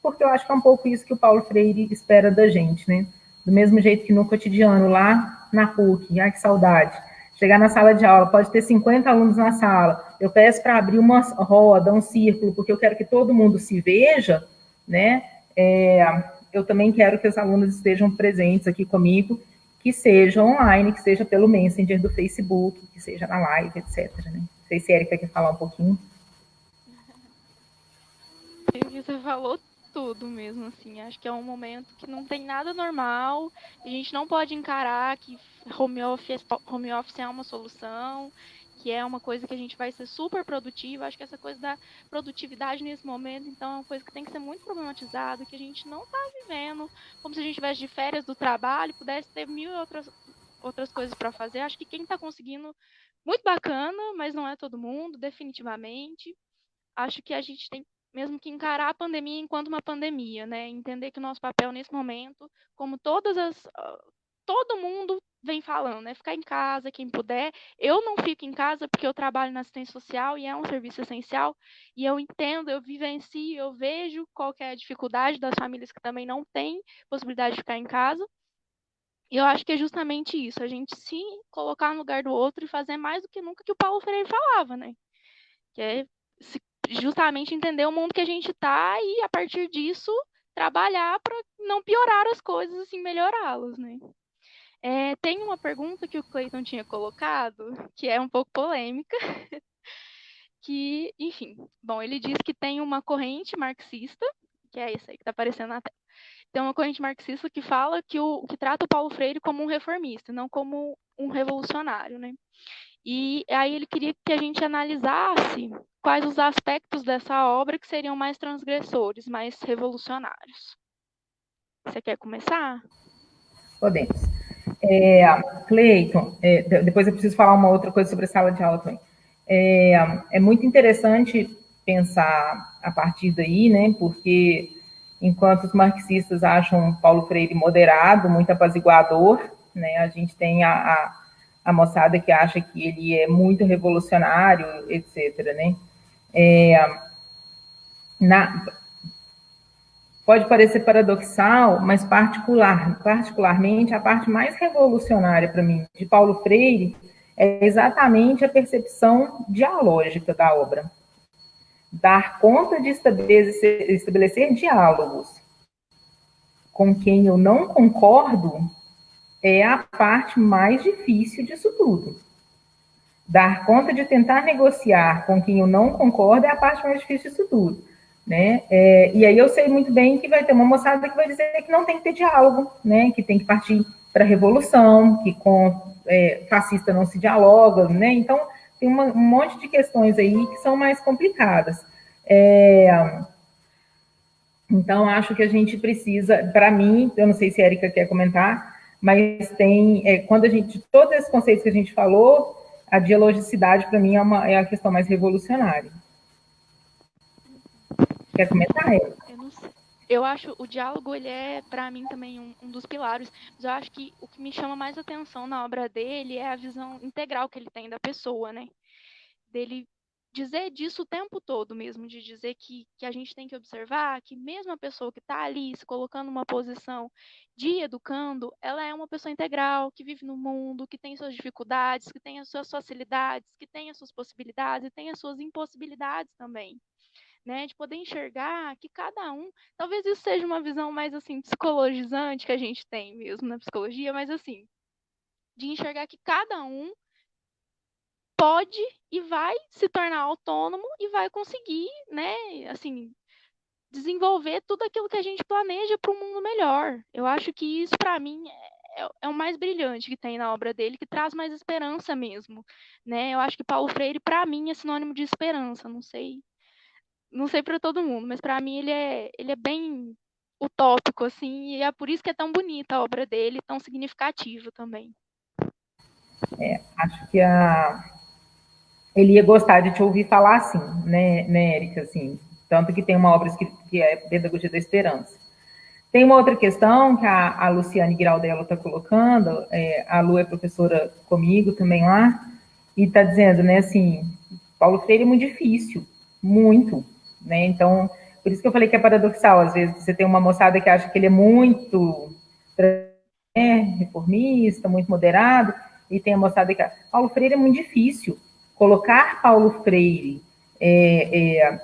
porque eu acho que é um pouco isso que o Paulo Freire espera da gente, né? Do mesmo jeito que no cotidiano, lá na PUC, ai que saudade. Chegar na sala de aula, pode ter 50 alunos na sala, eu peço para abrir uma roda, um círculo, porque eu quero que todo mundo se veja, né? Eu também quero que os alunos estejam presentes aqui comigo, que seja online, que seja pelo Messenger do Facebook, que seja na live, etc. Né? Não sei se a Erika quer falar um pouquinho. Você falou tudo mesmo, assim. Acho que é um momento que não tem nada normal. A gente não pode encarar que home office é uma solução, que é uma coisa que a gente vai ser super produtiva. Acho que essa coisa da produtividade nesse momento, então, é uma coisa que tem que ser muito problematizada, que a gente não está vivendo como se a gente estivesse de férias do trabalho, pudesse ter mil outras coisas para fazer. Acho que quem está conseguindo, muito bacana, mas não é todo mundo, definitivamente. Acho que a gente tem mesmo que encarar a pandemia enquanto uma pandemia, né? Entender que o nosso papel nesse momento, como todo mundo vem falando, né? Ficar em casa, quem puder. Eu não fico em casa porque eu trabalho na assistência social e é um serviço essencial. E eu entendo, eu vivencio, eu vejo qual que é a dificuldade das famílias que também não têm possibilidade de ficar em casa. E eu acho que é justamente isso, a gente se colocar no lugar do outro e fazer mais do que nunca que o Paulo Freire falava, né? Que é justamente entender o mundo que a gente está e, a partir disso, trabalhar para não piorar as coisas, assim, melhorá-las, né? Tem uma pergunta que o Clayton tinha colocado, que é um pouco polêmica, que, enfim, bom, ele diz que tem uma corrente marxista, que é essa aí que está aparecendo na tela. Tem uma corrente marxista que fala que trata o Paulo Freire como um reformista, não como um revolucionário, né? E aí ele queria que a gente analisasse quais os aspectos dessa obra que seriam mais transgressores, mais revolucionários. Você quer começar? Podemos. Cleiton, depois eu preciso falar uma outra coisa sobre a sala de aula também. É muito interessante pensar a partir daí, né? Porque enquanto os marxistas acham Paulo Freire moderado, muito apaziguador, né? A gente tem a moçada que acha que ele é muito revolucionário, etc., né? Na, Pode parecer paradoxal, mas particularmente a parte mais revolucionária para mim de Paulo Freire é exatamente a percepção dialógica da obra. Dar conta de estabelecer diálogos com quem eu não concordo é a parte mais difícil disso tudo. Dar conta de tentar negociar com quem eu não concordo é a parte mais difícil disso tudo. Né? E aí eu sei muito bem que vai ter uma moçada que vai dizer que não tem que ter diálogo, né? Que tem que partir para a revolução, que com fascista não se dialoga, né? Então tem um monte de questões aí que são mais complicadas. Então acho que a gente precisa, para mim, eu não sei se a Erika quer comentar, mas tem, quando a gente, todos esses conceitos que a gente falou, a dialogicidade para mim é a questão mais revolucionária. Quer comentar, Erika? Eu não sei. Eu acho o diálogo, ele é, para mim, também um dos pilares. Mas eu acho que o que me chama mais atenção na obra dele é a visão integral que ele tem da pessoa, né? Dele dizer disso o tempo todo mesmo, de dizer que a gente tem que observar que mesmo a pessoa que está ali se colocando numa posição de educando, ela é uma pessoa integral, que vive no mundo, que tem suas dificuldades, que tem as suas facilidades, que tem as suas possibilidades e tem as suas impossibilidades também. Né, de poder enxergar que cada um, talvez isso seja uma visão mais assim psicologizante que a gente tem mesmo na psicologia, mas assim, de enxergar que cada um pode e vai se tornar autônomo e vai conseguir, né, assim, desenvolver tudo aquilo que a gente planeja para um mundo melhor. Eu acho que isso para mim é o mais brilhante que tem na obra dele, que traz mais esperança mesmo, né? Eu acho que Paulo Freire para mim é sinônimo de esperança, não sei para todo mundo, mas para mim ele é bem utópico, assim, e é por isso que é tão bonita a obra dele, tão significativa também. Acho que ele ia gostar de te ouvir falar assim, né, Érica? Assim, tanto que tem uma obra que é Pedagogia da Esperança. Tem uma outra questão que a Luciane Giraldello está colocando, a Lu é professora comigo também lá, e está dizendo, né, assim, Paulo Freire é muito difícil, muito, né? Então, por isso que eu falei que é paradoxal, às vezes você tem uma moçada que acha que ele é muito reformista, muito moderado, e tem a moçada que Paulo Freire é muito difícil. Colocar Paulo Freire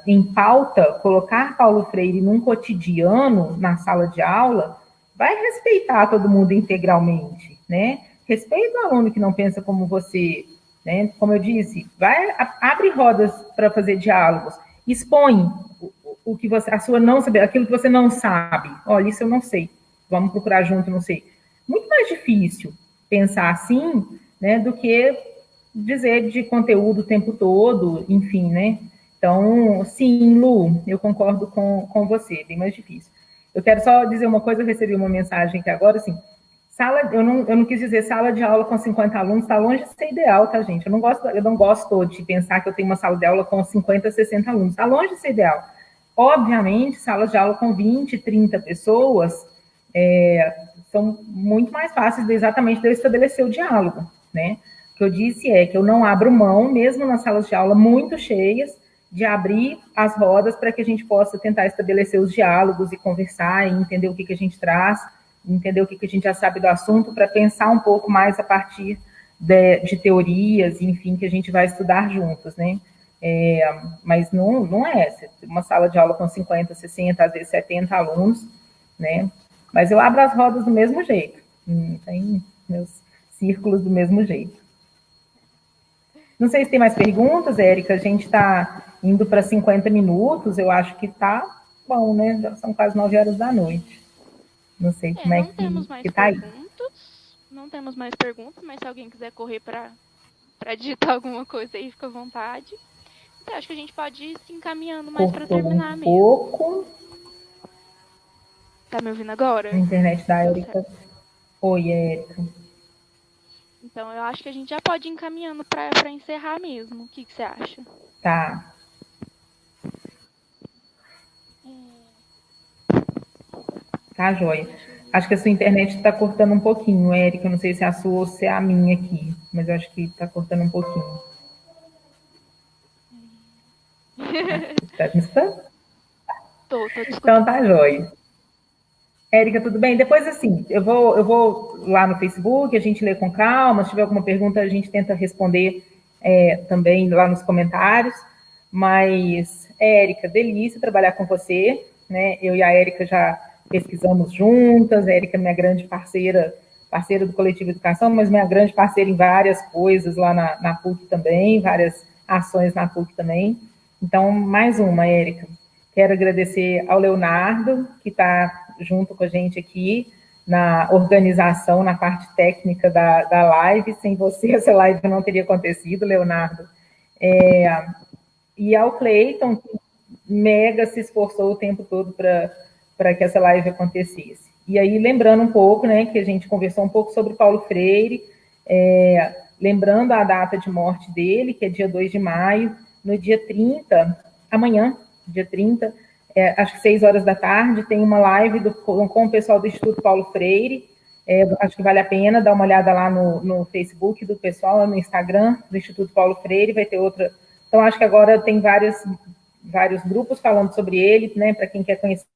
em pauta, colocar Paulo Freire num cotidiano na sala de aula, vai respeitar todo mundo integralmente, né? Respeita o aluno que não pensa como você, né? Como eu disse, abre rodas para fazer diálogos, expõe o que você, a sua não saber, aquilo que você não sabe. Olha, isso eu não sei. Vamos procurar junto, não sei. Muito mais difícil pensar assim, né, do que dizer de conteúdo o tempo todo, enfim, né? Então, sim, Lu, eu concordo com você, bem mais difícil. Eu quero só dizer uma coisa, eu recebi uma mensagem aqui agora, assim, eu não quis dizer sala de aula com 50 alunos, está longe de ser ideal, tá, gente? Eu não gosto de pensar que eu tenho uma sala de aula com 50, 60 alunos, está longe de ser ideal. Obviamente, salas de aula com 20, 30 pessoas são muito mais fáceis exatamente de eu estabelecer o diálogo, né? O que eu disse é que eu não abro mão, mesmo nas salas de aula muito cheias, de abrir as rodas para que a gente possa tentar estabelecer os diálogos e conversar e entender o que a gente traz, entender o que a gente já sabe do assunto, para pensar um pouco mais a partir de teorias, enfim, que a gente vai estudar juntos, né? Mas não é uma sala de aula com 50, 60, às vezes 70 alunos, né? Mas eu abro as rodas do mesmo jeito. meus círculos do mesmo jeito. Não sei se tem mais perguntas, Érica. A gente está indo para 50 minutos. Eu acho que está bom, né? Já são quase 9 horas da noite. Não sei como é Não temos mais que tá aí. perguntas. Não temos mais perguntas, mas se alguém quiser correr para digitar alguma coisa aí, fica à vontade. Então, acho que a gente pode ir se encaminhando mais para Cortou terminar um mesmo. pouco. Tá me ouvindo agora? A internet da Deu Érica. certo. Oi, Érica. Então, eu acho que a gente já pode ir encaminhando para encerrar mesmo. O que você acha? Tá. Tá, joia. Acho que a sua internet está cortando um pouquinho, Érica. Eu não sei se é a sua ou se é a minha aqui, mas eu acho que está cortando um pouquinho. Tá me escutando? Tô te Então escutando. tá, joia. Érica, tudo bem? Depois, assim, eu vou lá no Facebook, a gente lê com calma. Se tiver alguma pergunta, a gente tenta responder também lá nos comentários. Mas, Érica, delícia trabalhar com você, né? Eu e a Érica já pesquisamos juntas. A Érica é minha grande parceira, parceira do Coletivo Educação, mas minha grande parceira em várias coisas lá na PUC também, várias ações na PUC também. Então, mais uma, Érica. Quero agradecer ao Leonardo, que está junto com a gente aqui na organização, na parte técnica da live. Sem você, essa live não teria acontecido, Leonardo. E ao Cleiton, que mega se esforçou o tempo todo para que essa live acontecesse. E aí, lembrando um pouco, né, que a gente conversou um pouco sobre Paulo Freire, lembrando a data de morte dele, que é dia 2 de maio, no dia 30, amanhã, dia 30, acho que 6 horas da tarde, tem uma live com o pessoal do Instituto Paulo Freire. Acho que vale a pena dar uma olhada lá no Facebook do pessoal, no Instagram do Instituto Paulo Freire, vai ter outra. Então, acho que agora tem vários grupos falando sobre ele, né, para quem quer conhecer.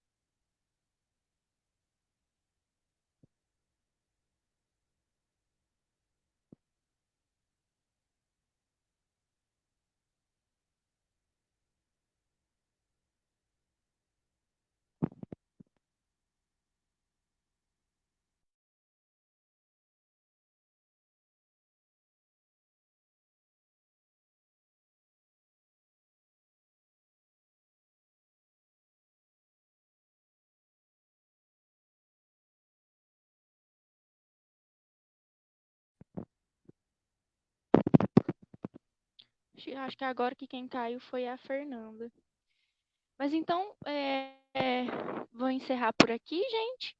Acho que agora que quem caiu foi a Fernanda. Mas então, vou encerrar por aqui, gente.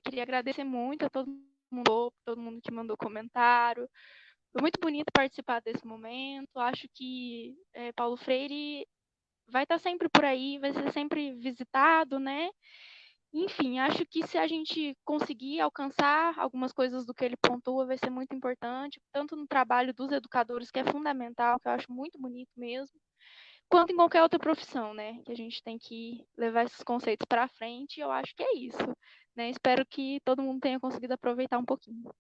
Queria agradecer muito a todo mundo que mandou comentário. Foi muito bonito participar desse momento. Acho que Paulo Freire vai estar sempre por aí, vai ser sempre visitado, né? Enfim, acho que se a gente conseguir alcançar algumas coisas do que ele pontua, vai ser muito importante, tanto no trabalho dos educadores, que é fundamental, que eu acho muito bonito mesmo, quanto em qualquer outra profissão, né? Que a gente tem que levar esses conceitos para frente, e eu acho que é isso, né? Espero que todo mundo tenha conseguido aproveitar um pouquinho.